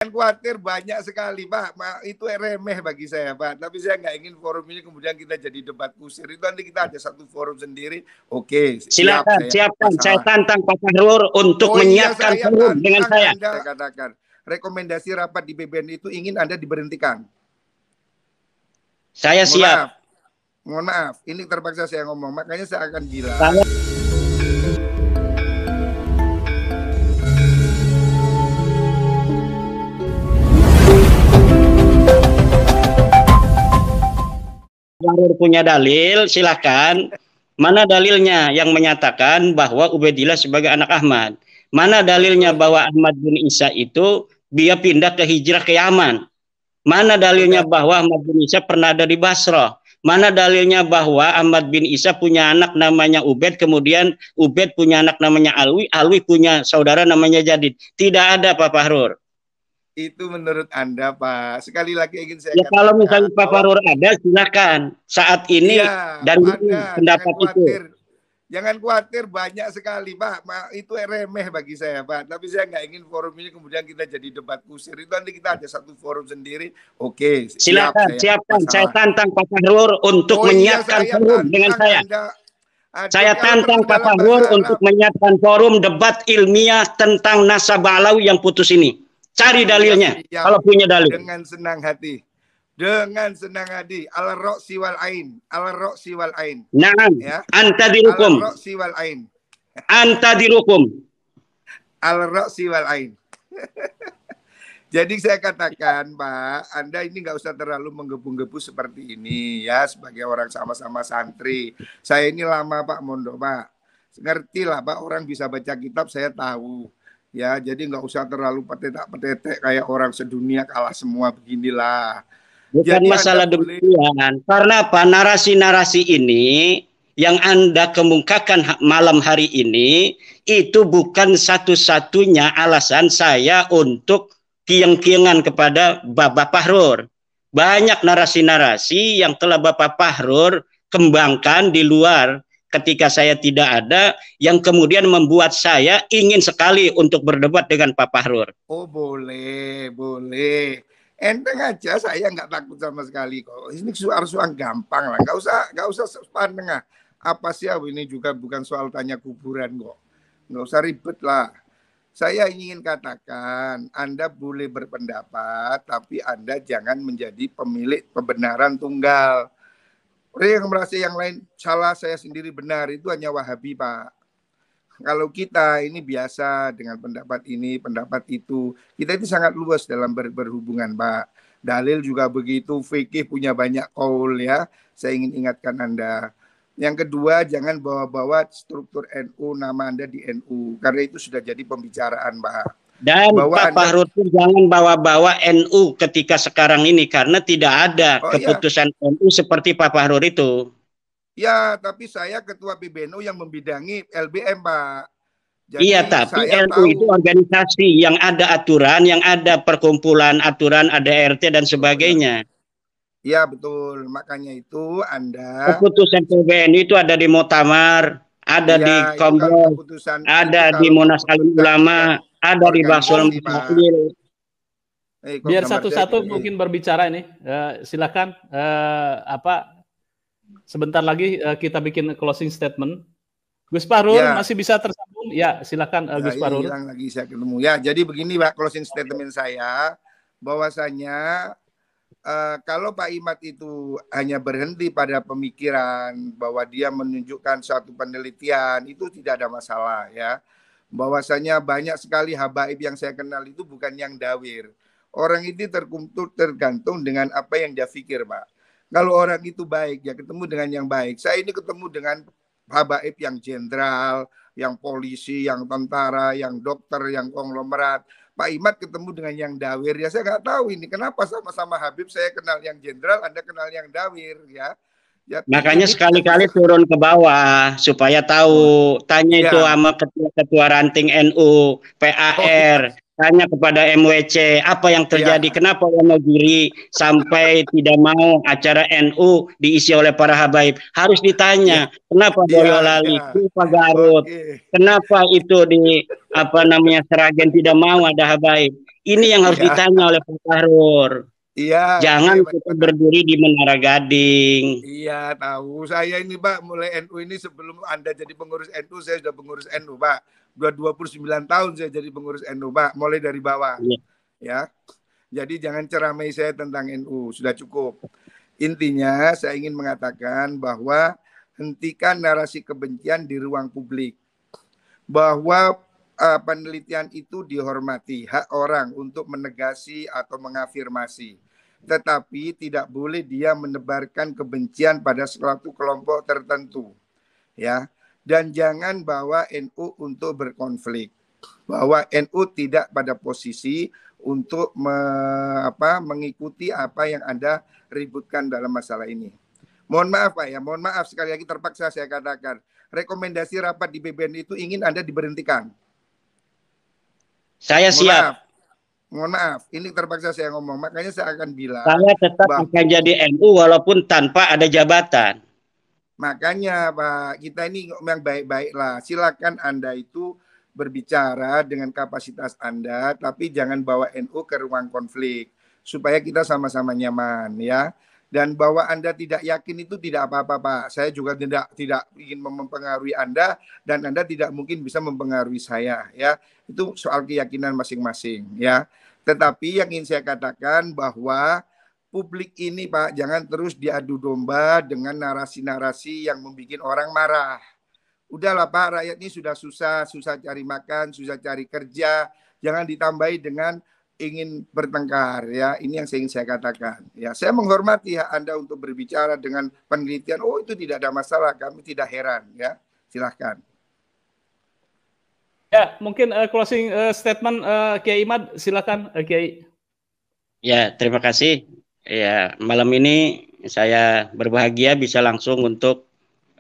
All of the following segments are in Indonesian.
khawatir banyak sekali Pak, itu remeh bagi saya Pak. Tapi saya nggak ingin forum ini kemudian kita jadi debat kusir. Itu nanti kita ada satu forum sendiri. Oke, silakan, siapkan. Saya tantang Pak Fahrur untuk menyiapkan forum dengan saya. Saya katakan, rekomendasi rapat di BBN itu ingin Anda diberhentikan. Saya siap. Mohon maaf, ini terpaksa saya ngomong, makanya saya akan bilang. Fahrur punya dalil, silakan. Mana dalilnya yang menyatakan bahwa Ubaidillah sebagai anak Ahmad? Mana dalilnya bahwa Ahmad bin Isa itu dia pindah ke hijrah ke Yaman? Mana dalilnya bahwa Ahmad bin Isa pernah ada di Basrah? Mana dalilnya bahwa Ahmad bin Isa punya anak namanya Ubaid, kemudian Ubaid punya anak namanya Alwi, Alwi punya saudara namanya Jadid? Tidak ada Pak Fahrur. Itu menurut Anda Pak. Sekali lagi ingin saya katakan, kalau misalnya Pak Fahrur ada, silakan. Saat ini dan pendapat itu. Jangan khawatir banyak sekali Pak. Itu remeh bagi saya Pak. Tapi saya nggak ingin forum ini kemudian kita jadi debat kusir. Itu nanti kita ada satu forum sendiri. Oke, silakan, siapkan. Saya tantang Pak Fahrur untuk menyiapkan forum dengan saya. Saya tantang Pak Fahrur untuk menyiapkan forum debat ilmiah tentang nasab Alawi yang putus ini. Cari dalilnya, kalau punya dalil. Dengan senang hati. Dengan senang hati. Al-Ra'si wal Ain. Al-Ra'si wal Ain. Naam. Ya. Anta dirukum. Al-Ra'si wal Ain. Anta dirukum. Al-Ra'si wal Ain. Jadi saya katakan Pak, Anda ini nggak usah terlalu menggebu-gebu seperti ini ya, sebagai orang sama-sama santri. Saya ini lama Pak mondok Pak. Ngerti lah Pak, orang bisa baca kitab saya tahu. Ya, jadi nggak usah terlalu petetek kayak orang sedunia kalah semua beginilah. Bukan jadi masalah demikian. Karena apa? Narasi-narasi ini yang Anda kemukakan malam hari ini itu bukan satu-satunya alasan saya untuk kieng-kiengan kepada Bapak Fahrur. Banyak narasi-narasi yang telah Bapak Fahrur kembangkan di luar ketika saya tidak ada, yang kemudian membuat saya ingin sekali untuk berdebat dengan Pak Fahrur. Oh boleh, boleh. Enteng aja, saya nggak takut sama sekali kok. Ini soal gampang lah, nggak usah pandeng. Apa sih ini juga bukan soal tanya kuburan kok. Nggak usah ribet lah. Saya ingin katakan, Anda boleh berpendapat, tapi Anda jangan menjadi pemilik kebenaran tunggal. Orang yang merasa yang lain salah, saya sendiri benar, itu hanya Wahabi Pak. Kalau kita ini biasa dengan pendapat ini, pendapat itu, kita itu sangat luas dalam berhubungan Pak. Dalil juga begitu, fikih punya banyak kaul ya. Saya ingin ingatkan Anda. Yang kedua, jangan bawa-bawa struktur NU, nama Anda di NU, karena itu sudah jadi pembicaraan Pak. Dan Pak Fahrur pun jangan bawa-bawa NU ketika sekarang ini, karena tidak ada keputusan NU seperti Pak Fahrur itu. Ya, tapi saya ketua PBNU yang membidangi LBM Pak. Jadi iya, tapi NU itu organisasi yang ada aturan, yang ada perkumpulan aturan, ada RT dan sebagainya. Iya betul, makanya itu Anda. Keputusan PBNU itu ada di Muktamar, ada di Kongres, ada di Munas Alim Ulama, ada di Basul Mutakhir. Biar satu-satu mungkin berbicara ini. Silakan sebentar lagi kita bikin closing statement. Gus Fahrur masih bisa tersambung? Ya, silakan Gus Fahrur. Hilang lagi saya ketemu. Ya, jadi begini Pak, closing statement saya bahwasanya kalau Pak Imad itu hanya berhenti pada pemikiran bahwa dia menunjukkan suatu penelitian, itu tidak ada masalah ya. Bahwasanya banyak sekali habaib yang saya kenal itu bukan yang dawir. Orang itu tergantung dengan apa yang dia pikir Pak. Kalau orang itu baik, ya ketemu dengan yang baik. Saya ini ketemu dengan habaib yang jenderal, yang polisi, yang tentara, yang dokter, yang konglomerat. Pak Imad ketemu dengan yang dawir, ya saya nggak tahu ini kenapa sama-sama Habib saya kenal yang jenderal, Anda kenal yang dawir ya. Ya, makanya sekali-kali turun ke bawah supaya tahu. Tanya itu sama ketua ranting NU, PAR, tanya kepada MWC apa yang terjadi, kenapa Wonogiri sampai tidak mau acara NU diisi oleh para habaib. Harus ditanya kenapa Boyolali, kenapa Garut, kenapa itu di Seragen tidak mau ada habaib. Ini yang harus ditanya oleh Pak Fahrur. Iya. Jangan kita berdiri di Menara Gading. Iya, tahu. Saya ini Pak, mulai NU ini sebelum Anda jadi pengurus NU, saya sudah pengurus NU Pak. Sudah 29 tahun saya jadi pengurus NU Pak, mulai dari bawah. Ya. Jadi jangan ceramai saya tentang NU, sudah cukup. Intinya saya ingin mengatakan bahwa hentikan narasi kebencian di ruang publik. Bahwa penelitian itu dihormati, hak orang untuk menegasi atau mengafirmasi. Tetapi tidak boleh dia menebarkan kebencian pada suatu kelompok tertentu. Ya. Dan jangan bawa NU untuk berkonflik. Bahwa NU tidak pada posisi untuk mengikuti apa yang Anda ributkan dalam masalah ini. Mohon maaf Pak ya, mohon maaf sekali lagi terpaksa saya katakan. Rekomendasi rapat di BBN itu ingin Anda diberhentikan. Saya siap. Mohon maaf, ini terpaksa saya ngomong. Makanya saya akan bilang. Saya tetap akan jadi NU walaupun tanpa ada jabatan. Makanya Pak, kita ini yang baik-baik lah. Silakan Anda itu berbicara dengan kapasitas Anda, tapi jangan bawa NU ke ruang konflik supaya kita sama-sama nyaman ya. Dan bahwa Anda tidak yakin itu tidak apa-apa Pak. Saya juga tidak ingin mempengaruhi Anda dan Anda tidak mungkin bisa mempengaruhi saya ya. Itu soal keyakinan masing-masing ya. Tetapi yang ingin saya katakan bahwa publik ini Pak jangan terus diadu domba dengan narasi-narasi yang membuat orang marah. Udahlah Pak, rakyat ini sudah susah cari makan, susah cari kerja. Jangan ditambahi dengan ingin bertengkar ya. Ini yang ingin saya katakan. Ya, saya menghormati hak Anda untuk berbicara dengan penelitian. Oh, itu tidak ada masalah, kami tidak heran ya. Silahkan. Ya, mungkin closing statement Kiai Imad, silakan Kiai. Ya, terima kasih. Ya, malam ini saya berbahagia bisa langsung untuk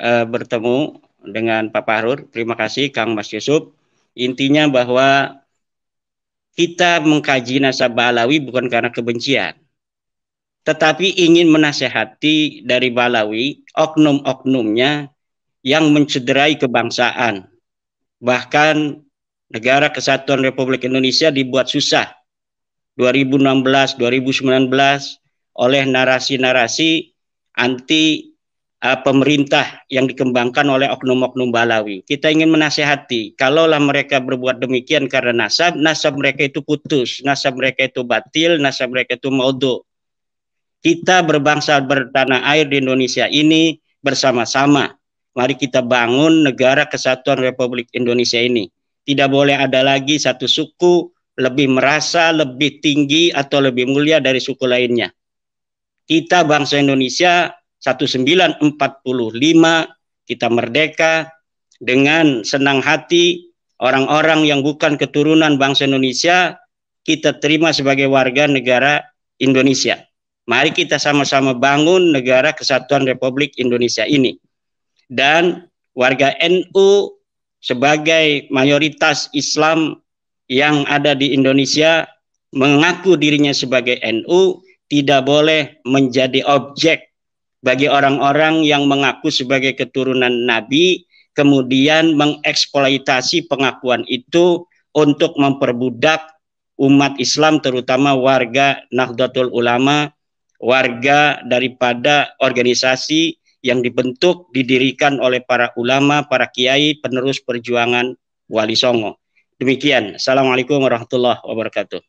bertemu dengan Pak Fahrur. Terima kasih Kang Mas Yusuf. Intinya bahwa kita mengkaji nasabah Balawi bukan karena kebencian, tetapi ingin menasehati dari Balawi oknum-oknumnya yang mencederai kebangsaan. Bahkan Negara Kesatuan Republik Indonesia dibuat susah 2016, 2019 oleh narasi-narasi anti pemerintah yang dikembangkan oleh oknum-oknum Balawi. Kita ingin menasehati, kalaulah mereka berbuat demikian karena nasab mereka itu putus, nasab mereka itu batil, nasab mereka itu maudhu. Kita berbangsa bertanah air di Indonesia ini bersama-sama. Mari kita bangun Negara Kesatuan Republik Indonesia ini. Tidak boleh ada lagi satu suku lebih merasa lebih tinggi atau lebih mulia dari suku lainnya. Kita bangsa Indonesia 1945 kita merdeka dengan senang hati. Orang-orang yang bukan keturunan bangsa Indonesia kita terima sebagai warga negara Indonesia. Mari kita sama-sama bangun Negara Kesatuan Republik Indonesia ini. Dan warga NU sebagai mayoritas Islam yang ada di Indonesia mengaku dirinya sebagai NU tidak boleh menjadi objek bagi orang-orang yang mengaku sebagai keturunan Nabi, kemudian mengeksploitasi pengakuan itu untuk memperbudak umat Islam, terutama warga Nahdlatul Ulama, warga daripada organisasi yang dibentuk, didirikan oleh para ulama, para kiai, penerus perjuangan Wali Songo. Demikian. Assalamualaikum warahmatullahi wabarakatuh.